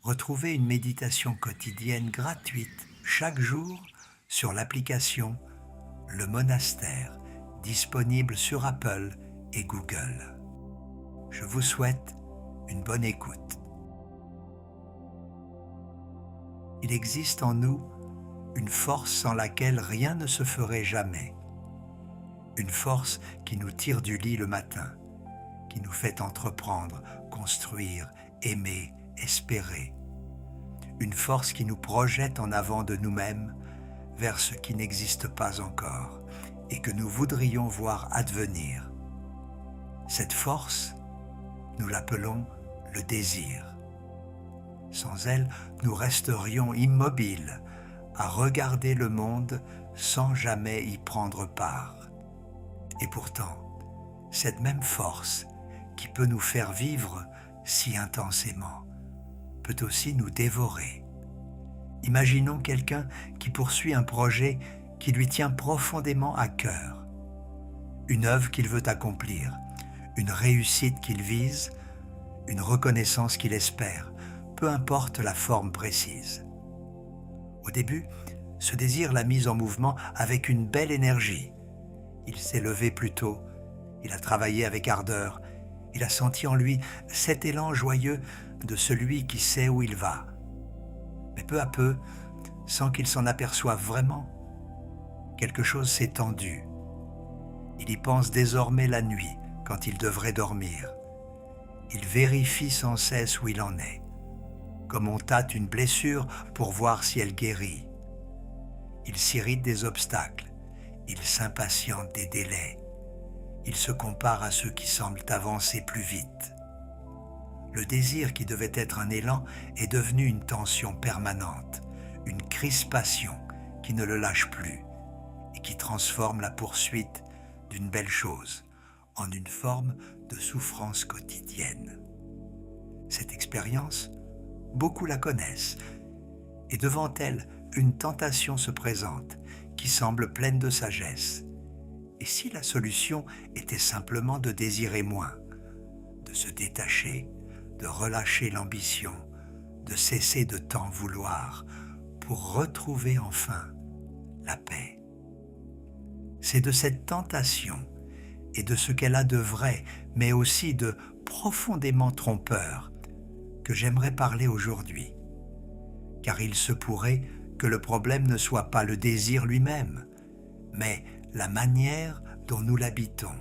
Retrouvez une méditation quotidienne gratuite chaque jour sur l'application Le Monastère, disponible sur Apple et Google. Je vous souhaite une bonne écoute. Il existe en nous une force sans laquelle rien ne se ferait jamais. Une force qui nous tire du lit le matin, qui nous fait entreprendre, construire, aimer, espérer. Une force qui nous projette en avant de nous-mêmes vers ce qui n'existe pas encore et que nous voudrions voir advenir. Cette force, nous l'appelons le désir. Sans elle, nous resterions immobiles à regarder le monde sans jamais y prendre part. Et pourtant, cette même force qui peut nous faire vivre si intensément peut aussi nous dévorer. Imaginons quelqu'un qui poursuit un projet qui lui tient profondément à cœur, une œuvre qu'il veut accomplir, une réussite qu'il vise, une reconnaissance qu'il espère, peu importe la forme précise. Au début, ce désir l'a mis en mouvement avec une belle énergie. Il s'est levé plus tôt, il a travaillé avec ardeur, il a senti en lui cet élan joyeux de celui qui sait où il va. Mais peu à peu, sans qu'il s'en aperçoive vraiment, quelque chose s'est tendu. Il y pense désormais la nuit, quand il devrait dormir. Il vérifie sans cesse où il en est, comme on tâte une blessure pour voir si elle guérit. Il s'irrite des obstacles, il s'impatiente des délais, il se compare à ceux qui semblent avancer plus vite. Le désir qui devait être un élan est devenu une tension permanente, une crispation qui ne le lâche plus et qui transforme la poursuite d'une belle chose en une forme de souffrance quotidienne. Cette expérience, beaucoup la connaissent, et devant elle, une tentation se présente qui semble pleine de sagesse. Et si la solution était simplement de désirer moins, de se détacher, de relâcher l'ambition, de cesser de tant vouloir pour retrouver enfin la paix. C'est de cette tentation et de ce qu'elle a de vrai, mais aussi de profondément trompeur, que j'aimerais parler aujourd'hui. Car il se pourrait que le problème ne soit pas le désir lui-même, mais la manière dont nous l'habitons.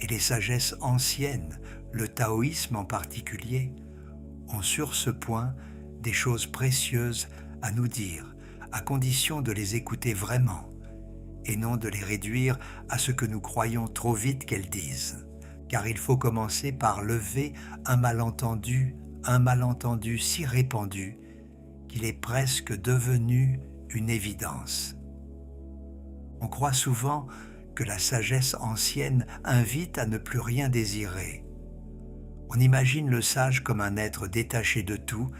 Et les sagesses anciennes, le taoïsme en particulier, ont sur ce point des choses précieuses à nous dire, à condition de les écouter vraiment, et non de les réduire à ce que nous croyons trop vite qu'elles disent. Car il faut commencer par lever un malentendu si répandu qu'il est presque devenu une évidence. On croit souvent que la sagesse ancienne invite à ne plus rien désirer. On imagine le sage comme un être détaché de tout,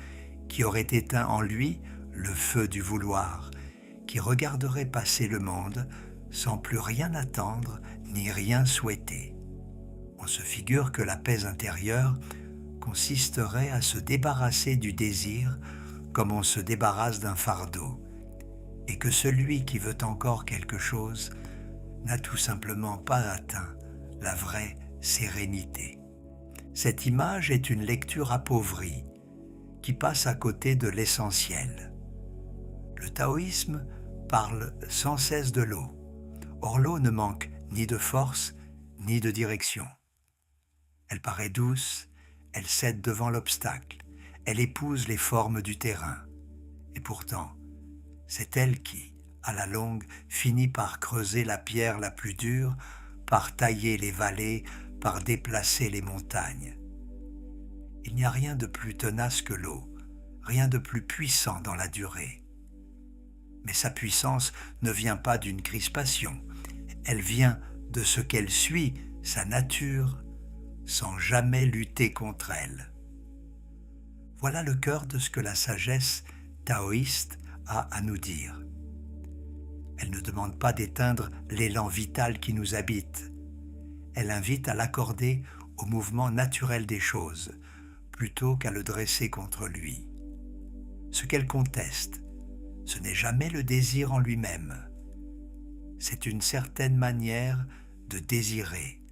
qui aurait éteint en lui le feu du vouloir, qui regarderait passer le monde sans plus rien attendre ni rien souhaiter. On se figure que la paix intérieure consisterait à se débarrasser du désir comme on se débarrasse d'un fardeau, et que celui qui veut encore quelque chose n'a tout simplement pas atteint la vraie sérénité. Cette image est une lecture appauvrie qui passe à côté de l'essentiel. Le taoïsme parle sans cesse de l'eau. Or l'eau ne manque ni de force ni de direction. Elle paraît douce, elle cède devant l'obstacle, elle épouse les formes du terrain. Et pourtant, c'est elle qui, à la longue, finit par creuser la pierre la plus dure, par tailler les vallées, par déplacer les montagnes. Il n'y a rien de plus tenace que l'eau, rien de plus puissant dans la durée. Mais sa puissance ne vient pas d'une crispation, elle vient de ce qu'elle suit, sa nature, sans jamais lutter contre elle. Voilà le cœur de ce que la sagesse taoïste a à nous dire. Elle ne demande pas d'éteindre l'élan vital qui nous habite. Elle invite à l'accorder au mouvement naturel des choses, plutôt qu'à le dresser contre lui. Ce qu'elle conteste, ce n'est jamais le désir en lui-même. C'est une certaine manière de désirer,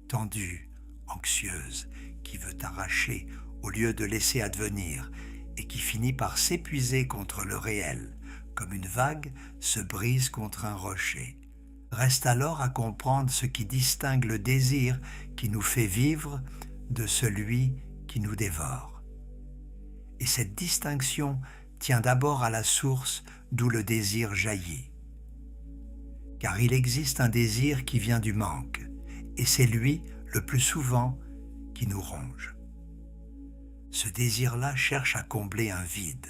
tendue, anxieuse, qui veut arracher au lieu de laisser advenir et qui finit par s'épuiser contre le réel, comme une vague se brise contre un rocher. Reste alors à comprendre ce qui distingue le désir qui nous fait vivre de celui qui nous dévore. Et cette distinction tient d'abord à la source d'où le désir jaillit. Car il existe un désir qui vient du manque, et c'est lui, le plus souvent, qui nous ronge. Ce désir-là cherche à combler un vide.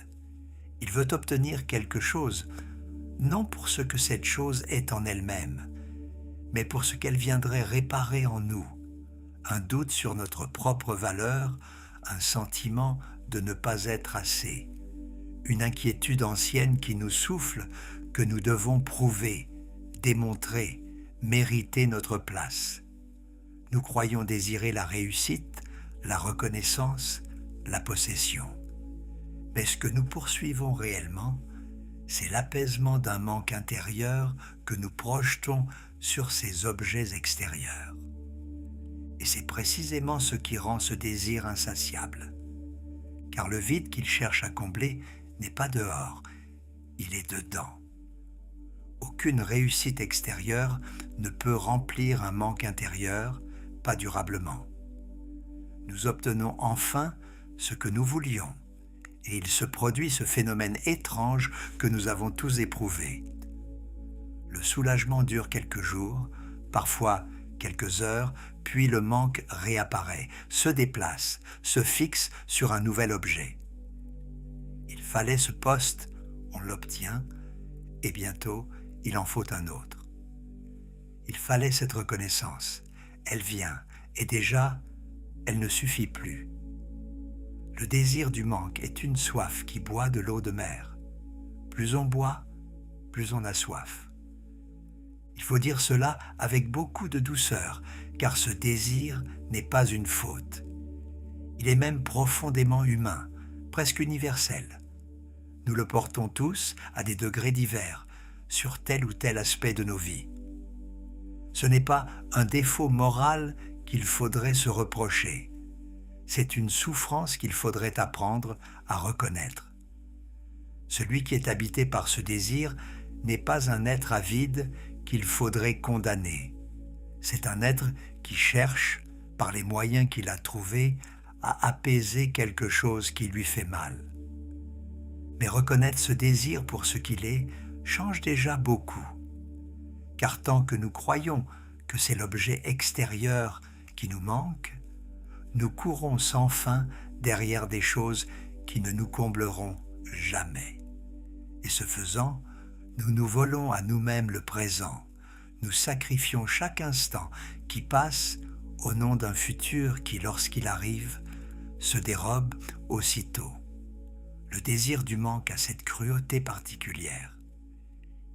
Il veut obtenir quelque chose, non pour ce que cette chose est en elle-même, mais pour ce qu'elle viendrait réparer en nous, un doute sur notre propre valeur, un sentiment de ne pas être assez, une inquiétude ancienne qui nous souffle que nous devons prouver, démontrer, mériter notre place. Nous croyons désirer la réussite, la reconnaissance, la possession. Mais ce que nous poursuivons réellement, c'est l'apaisement d'un manque intérieur que nous projetons sur ces objets extérieurs. Et c'est précisément ce qui rend ce désir insatiable. Car le vide qu'il cherche à combler n'est pas dehors, il est dedans. Aucune réussite extérieure ne peut remplir un manque intérieur, pas durablement. Nous obtenons enfin ce que nous voulions, et il se produit ce phénomène étrange que nous avons tous éprouvé. Le soulagement dure quelques jours, parfois quelques heures, puis le manque réapparaît, se déplace, se fixe sur un nouvel objet. Il fallait ce poste, on l'obtient, et bientôt il en faut un autre. Il fallait cette reconnaissance, elle vient, et déjà, elle ne suffit plus. Le désir du manque est une soif qui boit de l'eau de mer. Plus on boit, plus on a soif. Il faut dire cela avec beaucoup de douceur, car ce désir n'est pas une faute. Il est même profondément humain, presque universel. Nous le portons tous à des degrés divers, sur tel ou tel aspect de nos vies. Ce n'est pas un défaut moral qu'il faudrait se reprocher. C'est une souffrance qu'il faudrait apprendre à reconnaître. Celui qui est habité par ce désir n'est pas un être avide qu'il faudrait condamner. C'est un être qui cherche, par les moyens qu'il a trouvés, à apaiser quelque chose qui lui fait mal. Mais reconnaître ce désir pour ce qu'il est change déjà beaucoup. Car tant que nous croyons que c'est l'objet extérieur qui nous manque, nous courons sans fin derrière des choses qui ne nous combleront jamais. Et ce faisant, nous nous volons à nous-mêmes le présent, nous sacrifions chaque instant qui passe au nom d'un futur qui, lorsqu'il arrive, se dérobe aussitôt. Le désir du manque a cette cruauté particulière.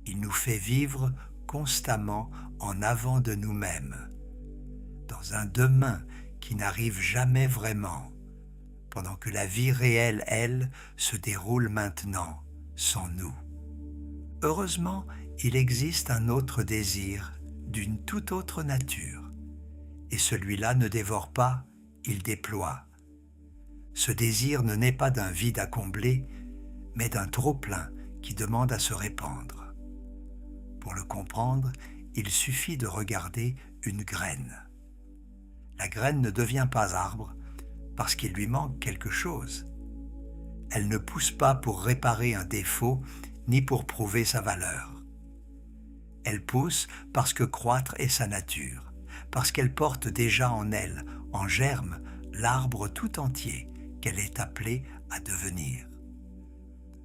Il nous fait vivre constamment en avant de nous-mêmes, dans un demain qui n'arrive jamais vraiment, pendant que la vie réelle, elle, se déroule maintenant, sans nous. Heureusement, il existe un autre désir d'une toute autre nature, et celui-là ne dévore pas, il déploie. Ce désir ne naît pas d'un vide à combler, mais d'un trop-plein qui demande à se répandre. Pour le comprendre, il suffit de regarder une graine. La graine ne devient pas arbre parce qu'il lui manque quelque chose. Elle ne pousse pas pour réparer un défaut ni pour prouver sa valeur. Elle pousse parce que croître est sa nature, parce qu'elle porte déjà en elle, en germe, l'arbre tout entier qu'elle est appelée à devenir.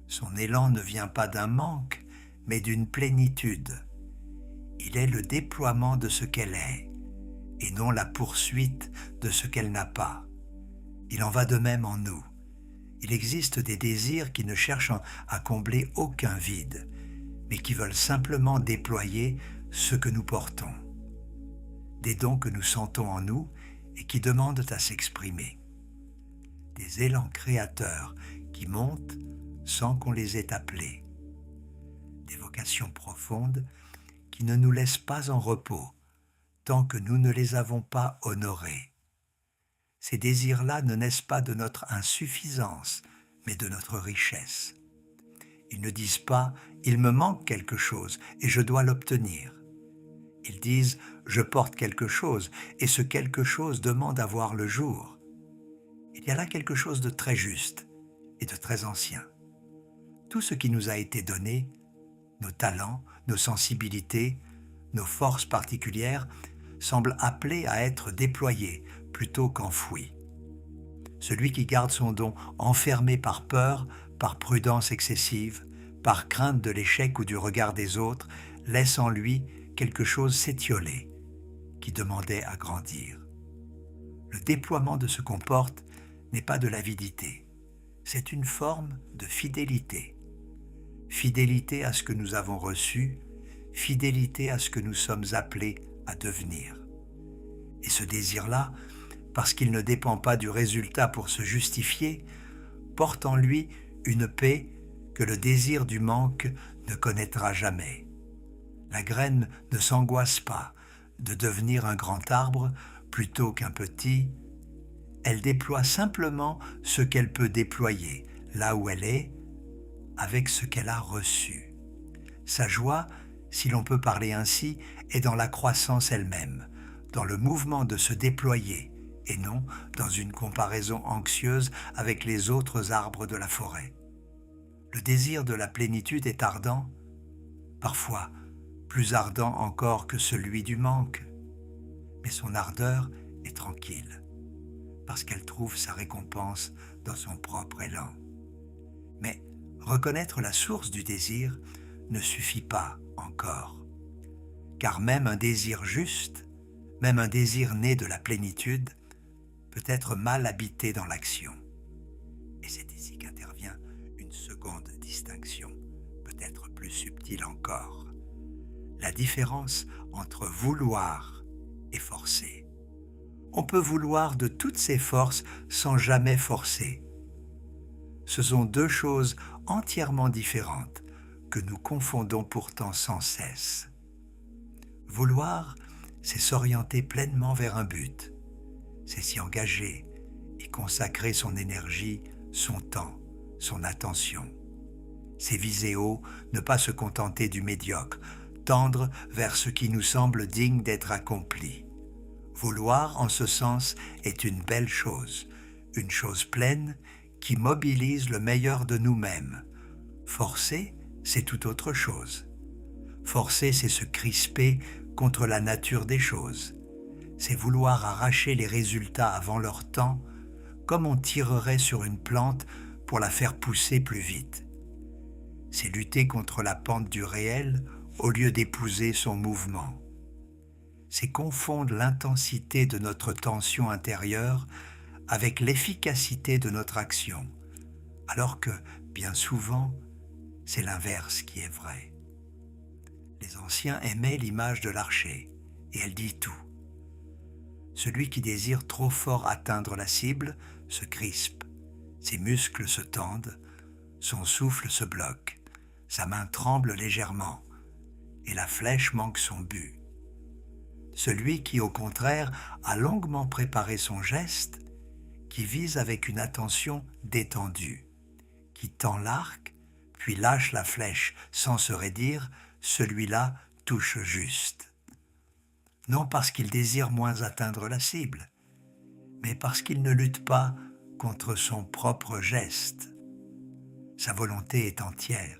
Son élan ne vient pas d'un manque, mais d'une plénitude. Il est le déploiement de ce qu'elle est, et non la poursuite de ce qu'elle n'a pas. Il en va de même en nous. Il existe des désirs qui ne cherchent à combler aucun vide, mais qui veulent simplement déployer ce que nous portons. Des dons que nous sentons en nous et qui demandent à s'exprimer. Des élans créateurs qui montent sans qu'on les ait appelés. Des vocations profondes qui ne nous laissent pas en repos tant que nous ne les avons pas honorées. Ces désirs-là ne naissent pas de notre insuffisance, mais de notre richesse. Ils ne disent pas « il me manque quelque chose et je dois l'obtenir ». Ils disent « je porte quelque chose et ce quelque chose demande à voir le jour ». Il y a là quelque chose de très juste et de très ancien. Tout ce qui nous a été donné, nos talents, nos sensibilités, nos forces particulières, semble appelé à être déployé plutôt qu'enfoui. Celui qui garde son don enfermé par peur, par prudence excessive, par crainte de l'échec ou du regard des autres, laisse en lui quelque chose s'étioler, qui demandait à grandir. Le déploiement de ce qu'on porte n'est pas de l'avidité, c'est une forme de fidélité. Fidélité à ce que nous avons reçu, fidélité à ce que nous sommes appelés à devenir. Et ce désir-là, parce qu'il ne dépend pas du résultat pour se justifier, porte en lui une paix que le désir du manque ne connaîtra jamais. La graine ne s'angoisse pas de devenir un grand arbre plutôt qu'un petit. Elle déploie simplement ce qu'elle peut déployer, là où elle est, avec ce qu'elle a reçu. Sa joie, si l'on peut parler ainsi, est dans la croissance elle-même, dans le mouvement de se déployer, et non dans une comparaison anxieuse avec les autres arbres de la forêt. Le désir de la plénitude est ardent, parfois plus ardent encore que celui du manque, mais son ardeur est tranquille, parce qu'elle trouve sa récompense dans son propre élan. Mais reconnaître la source du désir ne suffit pas encore, car même un désir juste, même un désir né de la plénitude, peut être mal habité dans l'action. Et c'est ici qu'intervient une seconde distinction, peut-être plus subtile encore. La différence entre vouloir et forcer. On peut vouloir de toutes ses forces sans jamais forcer. Ce sont deux choses entièrement différentes que nous confondons pourtant sans cesse. Vouloir, c'est s'orienter pleinement vers un but. C'est s'y engager, y consacrer son énergie, son temps, son attention. C'est viser haut, ne pas se contenter du médiocre, tendre vers ce qui nous semble digne d'être accompli. Vouloir, en ce sens, est une belle chose, une chose pleine qui mobilise le meilleur de nous-mêmes. Forcer, c'est tout autre chose. Forcer, c'est se crisper contre la nature des choses. C'est vouloir arracher les résultats avant leur temps, comme on tirerait sur une plante pour la faire pousser plus vite. C'est lutter contre la pente du réel au lieu d'épouser son mouvement. C'est confondre l'intensité de notre tension intérieure avec l'efficacité de notre action, alors que, bien souvent, c'est l'inverse qui est vrai. Les anciens aimaient l'image de l'archer, et elle dit tout. Celui qui désire trop fort atteindre la cible se crispe, ses muscles se tendent, son souffle se bloque, sa main tremble légèrement, et la flèche manque son but. Celui qui, au contraire, a longuement préparé son geste, qui vise avec une attention détendue, qui tend l'arc, puis lâche la flèche sans se raidir, celui-là touche juste. Non parce qu'il désire moins atteindre la cible, mais parce qu'il ne lutte pas contre son propre geste. Sa volonté est entière.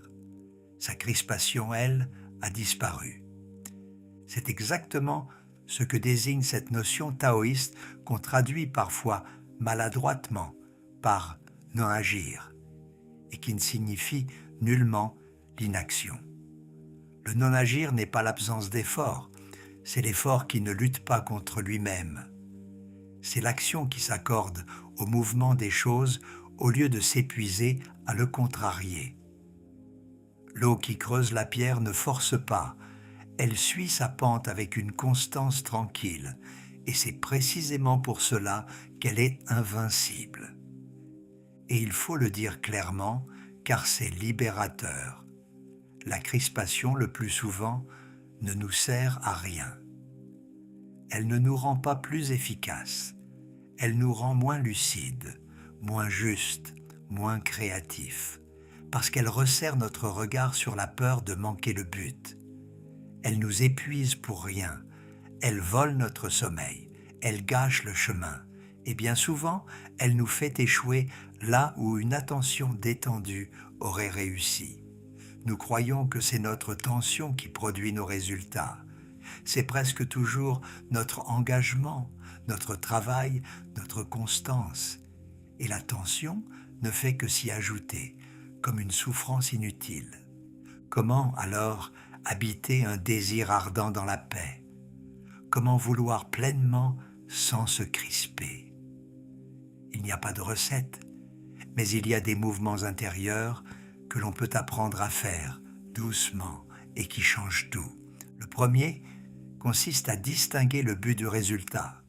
Sa crispation, elle, a disparu. C'est exactement ce que désigne cette notion taoïste qu'on traduit parfois maladroitement par non-agir et qui ne signifie nullement l'inaction. Le non-agir n'est pas l'absence d'effort, c'est l'effort qui ne lutte pas contre lui-même. C'est l'action qui s'accorde au mouvement des choses au lieu de s'épuiser à le contrarier. L'eau qui creuse la pierre ne force pas, elle suit sa pente avec une constance tranquille, et c'est précisément pour cela qu'elle est invincible. Et il faut le dire clairement, car c'est libérateur. La crispation, le plus souvent, ne nous sert à rien. Elle ne nous rend pas plus efficaces, elle nous rend moins lucides, moins justes, moins créatifs, parce qu'elle resserre notre regard sur la peur de manquer le but. Elle nous épuise pour rien, elle vole notre sommeil, elle gâche le chemin, et bien souvent, elle nous fait échouer là où une attention détendue aurait réussi. Nous croyons que c'est notre tension qui produit nos résultats. C'est presque toujours notre engagement, notre travail, notre constance. Et la tension ne fait que s'y ajouter, comme une souffrance inutile. Comment alors habiter un désir ardent dans la paix? Comment vouloir pleinement sans se crisper? Il n'y a pas de recette, mais il y a des mouvements intérieurs que l'on peut apprendre à faire doucement et qui changent tout. Le premier consiste à distinguer le but du résultat.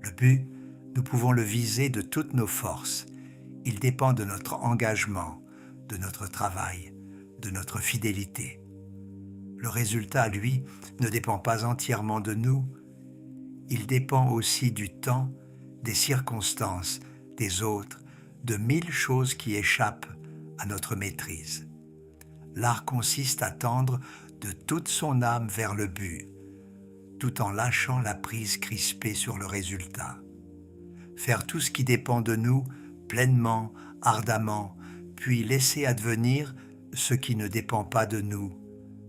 Le but, nous pouvons le viser de toutes nos forces. Il dépend de notre engagement, de notre travail, de notre fidélité. Le résultat, lui, ne dépend pas entièrement de nous. Il dépend aussi du temps, des circonstances, des autres, de 1000 choses qui échappent à notre maîtrise. L'art consiste à tendre de toute son âme vers le but, tout en lâchant la prise crispée sur le résultat. Faire tout ce qui dépend de nous, pleinement, ardemment, puis laisser advenir ce qui ne dépend pas de nous,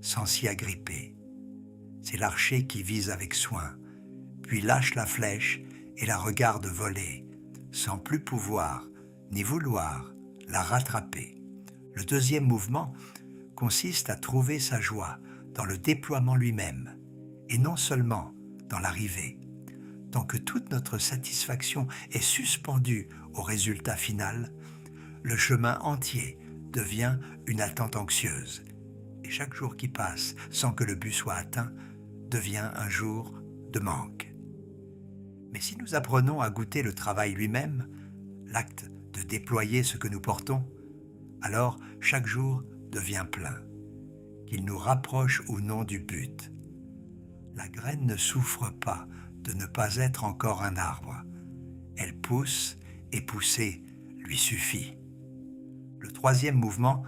sans s'y agripper. C'est l'archer qui vise avec soin, puis lâche la flèche et la regarde voler, sans plus pouvoir, ni vouloir, la rattraper. Le deuxième mouvement consiste à trouver sa joie dans le déploiement lui-même, et non seulement dans l'arrivée. Tant que toute notre satisfaction est suspendue au résultat final, le chemin entier devient une attente anxieuse. Et chaque jour qui passe sans que le but soit atteint devient un jour de manque. Mais si nous apprenons à goûter le travail lui-même, l'acte de déployer ce que nous portons, alors chaque jour devient plein, qu'il nous rapproche ou non du but. La graine ne souffre pas de ne pas être encore un arbre. Elle pousse et pousser lui suffit. Le troisième mouvement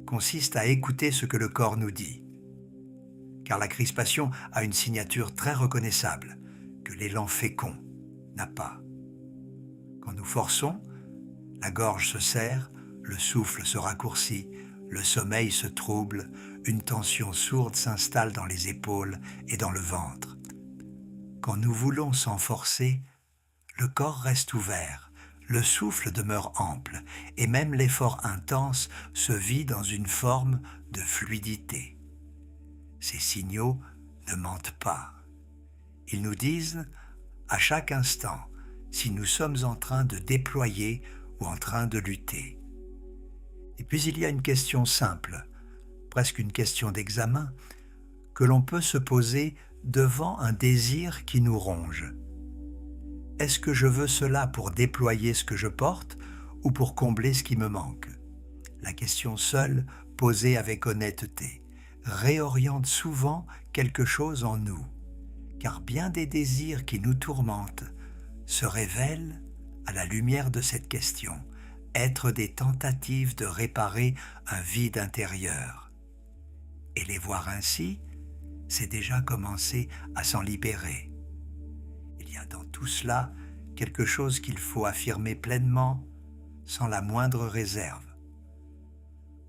consiste à écouter ce que le corps nous dit. Car la crispation a une signature très reconnaissable que l'élan fécond n'a pas. Quand nous forçons, la gorge se serre, le souffle se raccourcit, le sommeil se trouble, une tension sourde s'installe dans les épaules et dans le ventre. Quand nous voulons sans forcer, le corps reste ouvert, le souffle demeure ample et même l'effort intense se vit dans une forme de fluidité. Ces signaux ne mentent pas. Ils nous disent à chaque instant si nous sommes en train de déployer ou en train de lutter. Et puis il y a une question simple, presque une question d'examen, que l'on peut se poser devant un désir qui nous ronge. Est-ce que je veux cela pour déployer ce que je porte ou pour combler ce qui me manque? La question seule, posée avec honnêteté, réoriente souvent quelque chose en nous, car bien des désirs qui nous tourmentent se révèlent, à la lumière de cette question, être des tentatives de réparer un vide intérieur. Et les voir ainsi, c'est déjà commencer à s'en libérer. Il y a dans tout cela quelque chose qu'il faut affirmer pleinement, sans la moindre réserve.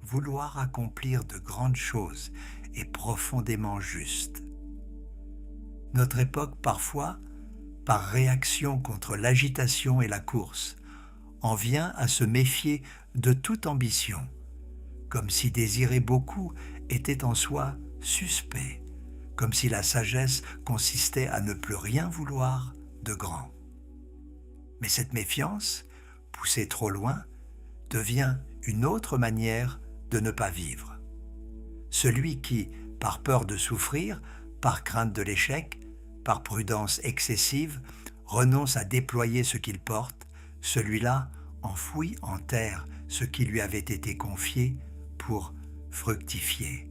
Vouloir accomplir de grandes choses est profondément juste. Notre époque, parfois, par réaction contre l'agitation et la course, en vient à se méfier de toute ambition, comme si désirer beaucoup était en soi suspect, comme si la sagesse consistait à ne plus rien vouloir de grand. Mais cette méfiance, poussée trop loin, devient une autre manière de ne pas vivre. Celui qui, par peur de souffrir, par crainte de l'échec, par prudence excessive, renonce à déployer ce qu'il porte, celui-là enfouit en terre ce qui lui avait été confié pour fructifier.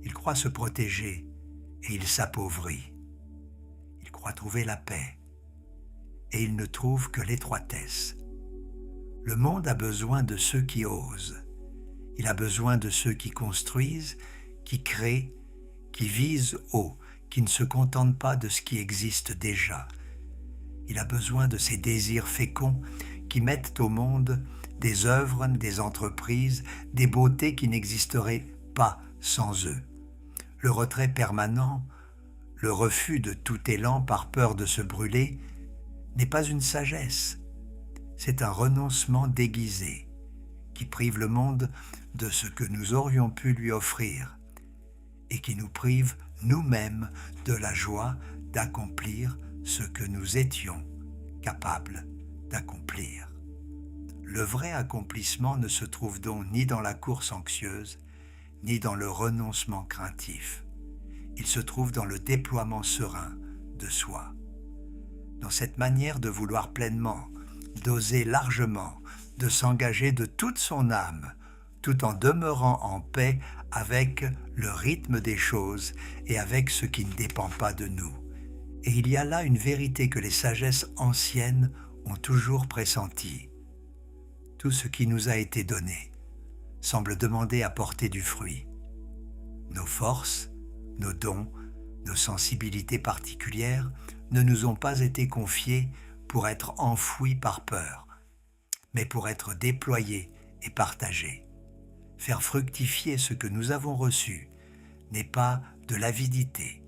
Il croit se protéger et il s'appauvrit. Il croit trouver la paix et il ne trouve que l'étroitesse. Le monde a besoin de ceux qui osent. Il a besoin de ceux qui construisent, qui créent, qui visent haut, qui ne se contentent pas de ce qui existe déjà. Il a besoin de ces désirs féconds qui mettent au monde des œuvres, des entreprises, des beautés qui n'existeraient pas sans eux. Le retrait permanent, le refus de tout élan par peur de se brûler, n'est pas une sagesse, c'est un renoncement déguisé qui prive le monde de ce que nous aurions pu lui offrir et qui nous prive nous-mêmes de la joie d'accomplir ce que nous étions capables d'accomplir. Le vrai accomplissement ne se trouve donc ni dans la course anxieuse, ni dans le renoncement craintif. Il se trouve dans le déploiement serein de soi, dans cette manière de vouloir pleinement, d'oser largement, de s'engager de toute son âme, tout en demeurant en paix avec le rythme des choses et avec ce qui ne dépend pas de nous. Et il y a là une vérité que les sagesses anciennes ont toujours pressentie. Tout ce qui nous a été donné semble demander à porter du fruit. Nos forces, nos dons, nos sensibilités particulières ne nous ont pas été confiés pour être enfouis par peur, mais pour être déployés et partagés. Faire fructifier ce que nous avons reçu n'est pas de l'avidité,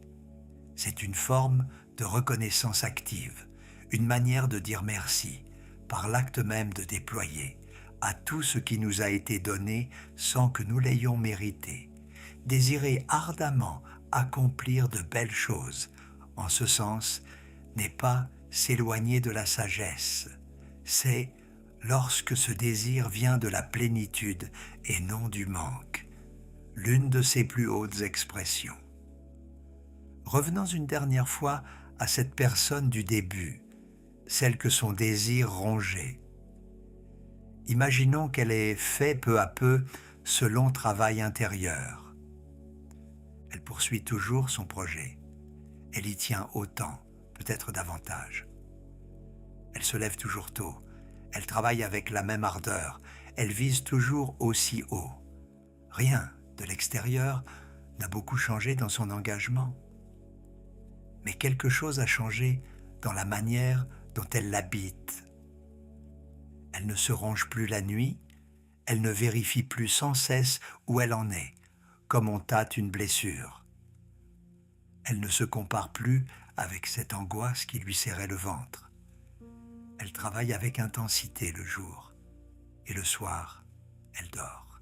c'est une forme de reconnaissance active, une manière de dire merci, par l'acte même de déployer, à tout ce qui nous a été donné sans que nous l'ayons mérité. Désirer ardemment accomplir de belles choses, en ce sens, n'est pas s'éloigner de la sagesse, c'est lorsque ce désir vient de la plénitude et non du manque, l'une de ses plus hautes expressions. Revenons une dernière fois à cette personne du début, celle que son désir rongeait. Imaginons qu'elle ait fait peu à peu ce long travail intérieur. Elle poursuit toujours son projet. Elle y tient autant, peut-être davantage. Elle se lève toujours tôt. Elle travaille avec la même ardeur. Elle vise toujours aussi haut. Rien de l'extérieur n'a beaucoup changé dans son engagement. Mais quelque chose a changé dans la manière dont elle l'habite. Elle ne se ronge plus la nuit, elle ne vérifie plus sans cesse où elle en est, comme on tâte une blessure. Elle ne se compare plus avec cette angoisse qui lui serrait le ventre. Elle travaille avec intensité le jour, et le soir, elle dort.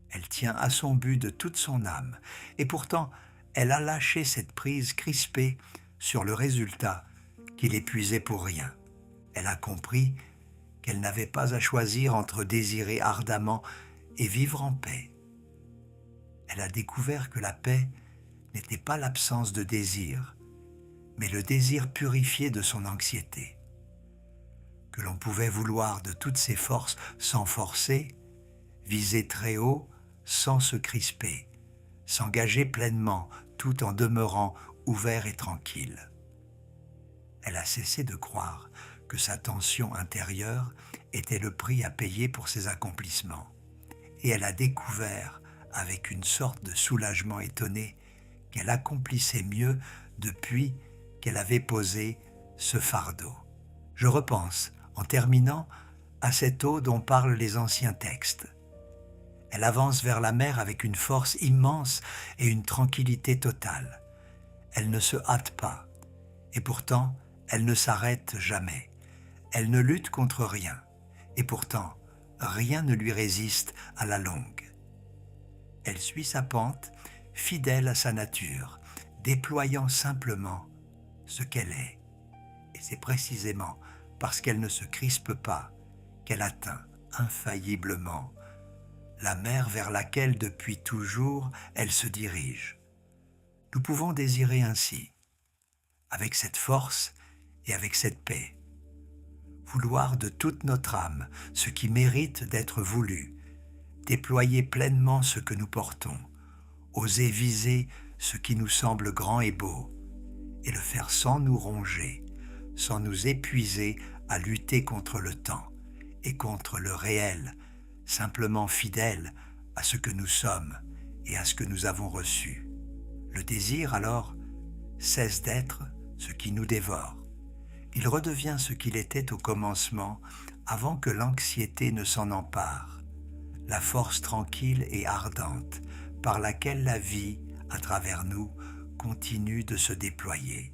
Elle tient à son but de toute son âme, et pourtant, elle a lâché cette prise crispée sur le résultat qui l'épuisait pour rien. Elle a compris qu'elle n'avait pas à choisir entre désirer ardemment et vivre en paix. Elle a découvert que la paix n'était pas l'absence de désir, mais le désir purifié de son anxiété. Que l'on pouvait vouloir de toutes ses forces sans forcer, viser très haut sans se crisper, s'engager pleinement tout en demeurant ouvert et tranquille. Elle a cessé de croire que sa tension intérieure était le prix à payer pour ses accomplissements, et elle a découvert avec une sorte de soulagement étonné qu'elle accomplissait mieux depuis qu'elle avait posé ce fardeau. Je repense, en terminant, à cette eau dont parlent les anciens textes. Elle avance vers la mer avec une force immense et une tranquillité totale. Elle ne se hâte pas, et pourtant, elle ne s'arrête jamais. Elle ne lutte contre rien, et pourtant, rien ne lui résiste à la longue. Elle suit sa pente, fidèle à sa nature, déployant simplement ce qu'elle est. Et c'est précisément parce qu'elle ne se crispe pas qu'elle atteint infailliblement la mer vers laquelle depuis toujours elle se dirige. Nous pouvons désirer ainsi, avec cette force et avec cette paix. vouloir de toute notre âme ce qui mérite d'être voulu, déployer pleinement ce que nous portons, oser viser ce qui nous semble grand et beau, et le faire sans nous ronger, sans nous épuiser à lutter contre le temps et contre le réel, simplement fidèles à ce que nous sommes et à ce que nous avons reçu. Le désir, alors, cesse d'être ce qui nous dévore. Il redevient ce qu'il était au commencement, avant que l'anxiété ne s'en empare, la force tranquille et ardente par laquelle la vie, à travers nous, continue de se déployer.